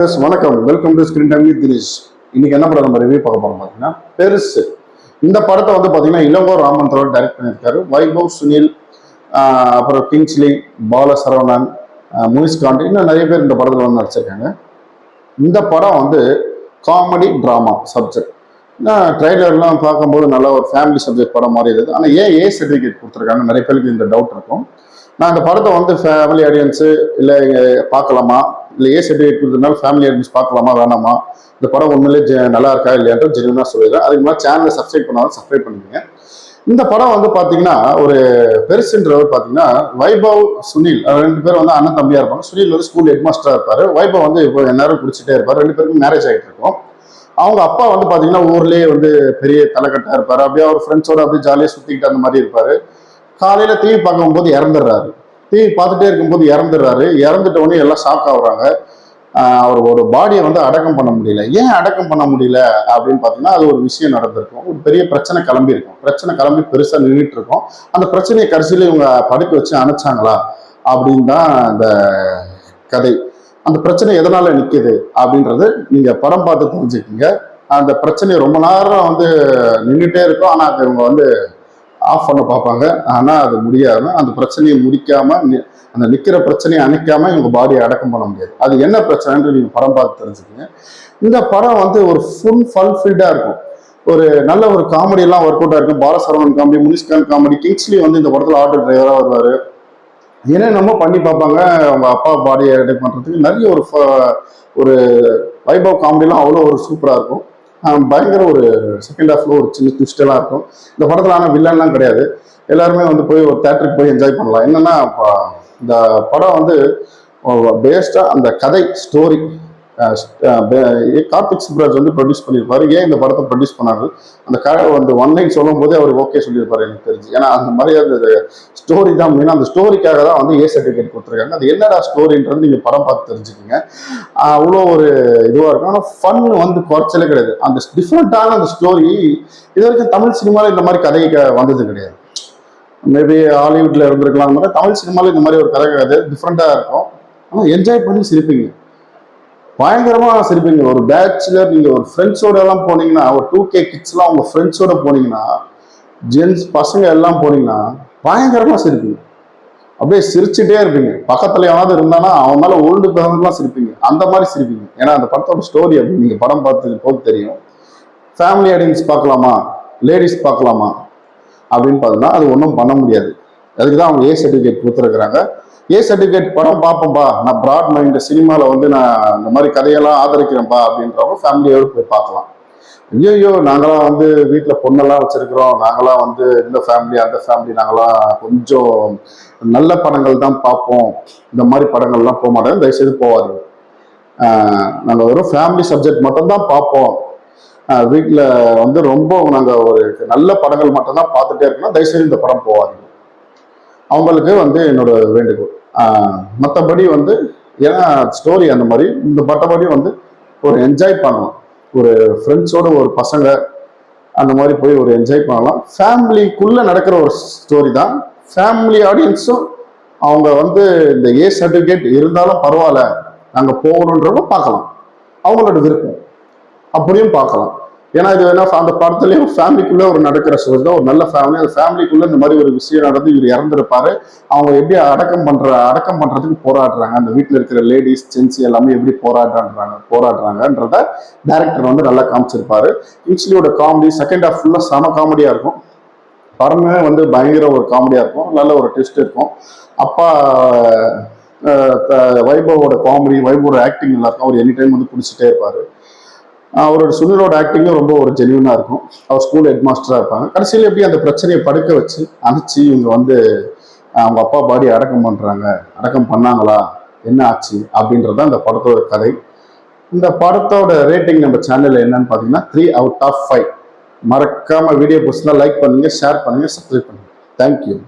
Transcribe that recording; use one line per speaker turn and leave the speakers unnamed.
வணக்கம், welcome to screen time with Dinesh. இன்னைக்கு என்ன படம் நம்ம ரிவ்யூ பார்க்க போறோம் பார்த்தீங்கன்னா பெருசு. இந்த படத்தை வந்து பார்த்தீங்கன்னா இளங்கோ ராமன் டைரக்ட் பண்ணியிருக்காரு. வைபவ், சுனில், அப்புறம் கிங்ஸ்லி, பால சரவணன், முனிஷ்காந்த், இன்னும் நிறைய பேர் இந்த படத்தில் வந்து நடிச்சிருக்காங்க. இந்த படம் வந்து காமெடி டிராமா சப்ஜெக்ட். ட்ரெய்லர்லாம் பார்க்கும்போது நல்லா ஒரு ஃபேமிலி சப்ஜெக்ட் படம் மாதிரி இருக்குது. ஆனால் ஏன் ஏ சர்டிஃபிகேட் கொடுத்துருக்காங்க, நிறைய பேருக்கு இந்த டவுட் இருக்கும். நான் இந்த படத்தை வந்து ஃபேமிலி ஆடியன்ஸு இல்லை பார்க்கலாமா, இல்லை ஏ சர்டிஃபிகேட் கொடுத்ததுனால ஃபேமிலி ஆடியன்ஸ் பார்க்கலாமா வேணாமா, இந்த படம் உண்மையிலே நல்லா இருக்கா இல்லையான்ற ஜென்யூனாக சொல்லிடுறேன். அதுக்கு மாதிரி சேனலை சப்ஸ்கிரைப் பண்ணாலும் சப்ஸ்கிரைப் பண்ணிக்கோங்க. இந்த படம் வந்து பார்த்தீங்கன்னா ஒரு பெருசுன்றவர் பார்த்தீங்கன்னா வைபவ், சுனில் ரெண்டு பேரும் வந்து அண்ணன் தம்பியாக இருப்பாங்க. சுனில் வந்து ஸ்கூல் ஹெட் மாஸ்டராக இருப்பார். வைபவ் வந்து இப்போ எல்லாரும் குடிச்சிட்டே இருப்பார். ரெண்டு பேருக்கும் மேரேஜ் ஆகிட்டு இருக்கும். அவங்க அப்பா வந்து பார்த்தீங்கன்னா ஊர்லேயே வந்து பெரிய தலைக்கட்டாக இருப்பார். அப்படியே அவர் ஃப்ரெண்ட்ஸோட அப்படியே ஜாலியாக சுற்றிக்கிட்டு அந்த மாதிரி இருப்பார். காலையில டிவி பார்க்கும்போது இறந்துடுறாரு. டிவி பார்த்துட்டே இருக்கும்போது இறந்துடுறாரு. இறந்துட்ட உடனே எல்லாம் ஷாக் ஆகுறாங்க. அவரோட பாடியை வந்து அடக்கம் பண்ண முடியல. ஏன் அடக்கம் பண்ண முடியல அப்படின்னு பார்த்தீங்கன்னா அது ஒரு விஷயம் நடந்திருக்கும். ஒரு பெரிய பிரச்சனை கிளம்பி இருக்கும். பிரச்சனை கிளம்பி பெருசாக நின்றுட்டு இருக்கும். அந்த பிரச்சனையை கடைசியில் இவங்க படுக்க வச்சு அணைச்சாங்களா அப்படின்னு தான் அந்த கதை. அந்த பிரச்சனை எதனால நிற்குது அப்படின்றது நீங்க படம் பார்த்து தெரிஞ்சுக்கிங்க. அந்த பிரச்சனை ரொம்ப நேரம் வந்து நின்றுட்டே இருக்கும். ஆனால் அது இவங்க வந்து ஆஃப் பண்ண பார்ப்பாங்க. ஆனால் அது முடியாது. அந்த பிரச்சனையை முடிக்காம, அந்த நிற்கிற பிரச்சனையை அணைக்காம இவங்க பாடியை அடக்கம் பண்ண முடியாது. அது என்ன பிரச்சனைன்னு நீங்க படம் பார்த்து தெரிஞ்சுக்கங்க. இந்த படம் வந்து ஒரு ஃபுல்ஃபில்டாக இருக்கும். ஒரு நல்ல ஒரு காமெடி எல்லாம் ஒர்க் அவுட்டாக இருக்கும். Bala Saravanan comedy, Munishkanth comedy, Kingsley வந்து இந்த படத்தில் ஆட்டோ டிரைவராக வருவார். என்னென்னமோ பண்ணி பார்ப்பாங்க. அவங்க அப்பா பாடியை அடக்கம் பண்ணுறதுக்கு நிறைய ஒரு வைபவ் காமெடிலாம் அவ்வளோ ஒரு சூப்பராக இருக்கும். பயங்கர ஒரு செகண்ட் ஹாஃப்ல ஒரு சின்ன ட்விஸ்ட் எல்லாம் இருக்கும். இந்த படத்துல ஆனால் வில்லன்லாம் கிடையாது. எல்லாருமே வந்து போய் ஒரு தேட்டருக்கு போய் என்ஜாய் பண்ணலாம். என்னன்னா இந்த படம் வந்து பேஸ்டா அந்த கதை ஸ்டோரி கார்த்திக் சுப்ராஜ் வந்து ப்ரொடியூஸ் பண்ணியிருப்பாரு. ஏன் இந்த படத்தை ப்ரொடியூஸ் பண்ணாரு, அந்த கதை வந்து ஒன்லைன் சொல்லும் போதே அவர் ஓகே சொல்லியிருப்பாரு எனக்கு தெரிஞ்சு. ஏன்னா அந்த மாதிரி அந்த ஸ்டோரி தான் மெயின். அந்த ஸ்டோரிக்காக தான் வந்து ஏ சர்டிஃபிகேட் கொடுத்துருக்காங்க. அது என்னடா ஸ்டோரின்றது நீங்க படம் பார்த்து தெரிஞ்சுக்கோங்க. அவ்வளோ ஒரு இதுவாக இருக்கும். ஆனால் ஃபன் வந்து குறைச்சலே கிடையாது. அந்த டிஃப்ரெண்டான அந்த ஸ்டோரி இது வரைக்கும் தமிழ் சினிமாவில் இந்த மாதிரி கதை வந்தது கிடையாது. மேபி ஹாலிவுட்ல இருந்திருக்கலாம். மாதிரி தமிழ் சினிமாவில் இந்த மாதிரி ஒரு கதை கிடையாது. டிஃப்ரெண்டாக இருக்கும். ஆனால் என்ஜாய் பண்ணி சிரிப்பீங்க, பயங்கரமா சிரிப்பீங்க. ஒரு பேச்சுலர் நீங்க ஒரு ஃப்ரெண்ட்ஸோட எல்லாம் போனீங்கன்னா, ஒரு 2K கிட்ஸ் எல்லாம் உங்க ஃப்ரெண்ட்ஸோட போனீங்கன்னா, ஜென்ஸ் பசங்க எல்லாம் போனீங்கன்னா பயங்கரமா சிரிப்பீங்க. அப்படியே சிரிச்சுட்டே இருப்பீங்க. பக்கத்துல எவனாவது இருந்தானா அவன் மேல ஓல்டு பசங்கலாம் சிரிப்பீங்க. அந்த மாதிரி சிரிப்பீங்க. ஏன்னா அந்த படத்தோட ஸ்டோரி அப்படி நீங்க படம் பார்த்து போது தெரியும். ஃபேமிலி ஆடியன்ஸ் பார்க்கலாமா, லேடிஸ் பார்க்கலாமா அப்படின்னு பார்த்தோம்னா அது ஒன்றும் பண்ண முடியாது. அதுக்கு தான் அவங்க ஏ சர்டிஃபிகேட் கொடுத்துருக்குறாங்க. ஏ சர்டிஃபிகேட் படம் பார்ப்போம்பா, நான் ப்ராட் மைண்ட் சினிமாவில் வந்து நான் இந்த மாதிரி கதையெல்லாம் ஆதரிக்கிறேன்ப்பா அப்படின்றவங்க ஃபேமிலியோடு போய் பார்க்கலாம். ஐயோ நாங்களாம் வந்து வீட்டில் பொண்ணெல்லாம் வச்சிருக்கிறோம், நாங்களாம் வந்து இந்த ஃபேமிலி அந்த ஃபேமிலி, நாங்களாம் கொஞ்சம் நல்ல படங்கள் தான் பார்ப்போம், இந்த மாதிரி படங்கள்லாம் போக மாட்டோம், தயவுசெய்து போகாதீங்க. நாங்கள் வெறும் ஃபேமிலி சப்ஜெக்ட் மட்டும்தான் பார்ப்போம், வீட்டில் வந்து ரொம்ப நாங்கள் ஒரு நல்ல படங்கள் மட்டும்தான் பார்த்துட்டே இருக்கணும், தயவுசெய்து இந்த படம் போகாதீங்க. அவங்களுக்கு வந்து என்னோட வேண்டுகோள். மற்றபடி வந்து ஏன்னா ஸ்டோரி அந்த மாதிரி இந்த மற்றபடி வந்து ஒரு என்ஜாய் பண்ணலாம். ஒரு ஃப்ரெண்ட்ஸோட ஒரு பசங்க அந்த மாதிரி போய் ஒரு என்ஜாய் பண்ணலாம். ஃபேமிலிக்குள்ள நடக்கிற ஒரு ஸ்டோரி தான். ஃபேமிலி ஆடியன்ஸும் அவங்க வந்து இந்த ஏ சர்டிஃபிகேட் இருந்தாலும் பரவாயில்ல நாங்கள் போகணுன்றவங்க பார்க்கலாம், அவங்களோட விருப்பம், அப்படியும் பார்க்கலாம். ஏன்னா இது வேணா அந்த படத்துலயும் ஃபேமிலிக்குள்ள ஒரு நடக்கிற ஸ்டோரி தான். ஒரு நல்ல ஃபேமிலி, அந்த ஃபேமிலிக்குள்ள இந்த மாதிரி ஒரு விஷயம் நடந்து இவர் இறந்துருப்பாரு. அவங்க எப்படி அடக்கம் பண்றதுக்கு போராடுறாங்க, அந்த வீட்டில் இருக்கிற லேடிஸ் ஜென்ஸ் எல்லாமே எப்படி போராடுறாங்கன்றத டைரக்டர் வந்து நல்லா காமிச்சிருப்பாரு. கிங்ஸ்லியோட காமெடி செகண்ட் ஹாஃப் ஃபுல்லா செம காமெடியா இருக்கும். படமே வந்து பயங்கர ஒரு காமெடியா இருக்கும். நல்ல ஒரு ட்விஸ்ட் இருக்கும். அப்பா வைபவோட காமெடி, வைபவோட ஆக்டிங் நல்லா இருக்கும். அவர் எனி டைம் வந்து பிடிச்சிட்டே இருப்பாரு. அவரோட சுனிலோட ஆக்டிங்கும் ரொம்ப ஒரு ஜென்யூனா இருக்கும். அவர் ஸ்கூல் ஹெட் மாஸ்டரா இருப்பாங்க. கடைசியில் எப்படி அந்த பிரச்சனையை படுக்க வச்சு அணைச்சி இவங்க வந்து அவங்க அப்பா பாடி அடக்கம் பண்ணாங்களா, என்ன ஆச்சு அப்படின்றத அந்த படத்தோட கதை. இந்த படத்தோட ரேட்டிங் நம்ம சேனல்ல என்னன்னு பாத்தீங்கன்னா 3/5. மறக்காம வீடியோ பிடிச்சிருந்தா லைக் பண்ணுங்க, ஷேர் பண்ணுங்க, சப்ஸ்கிரைப் பண்ணுங்க. தேங்க்யூ.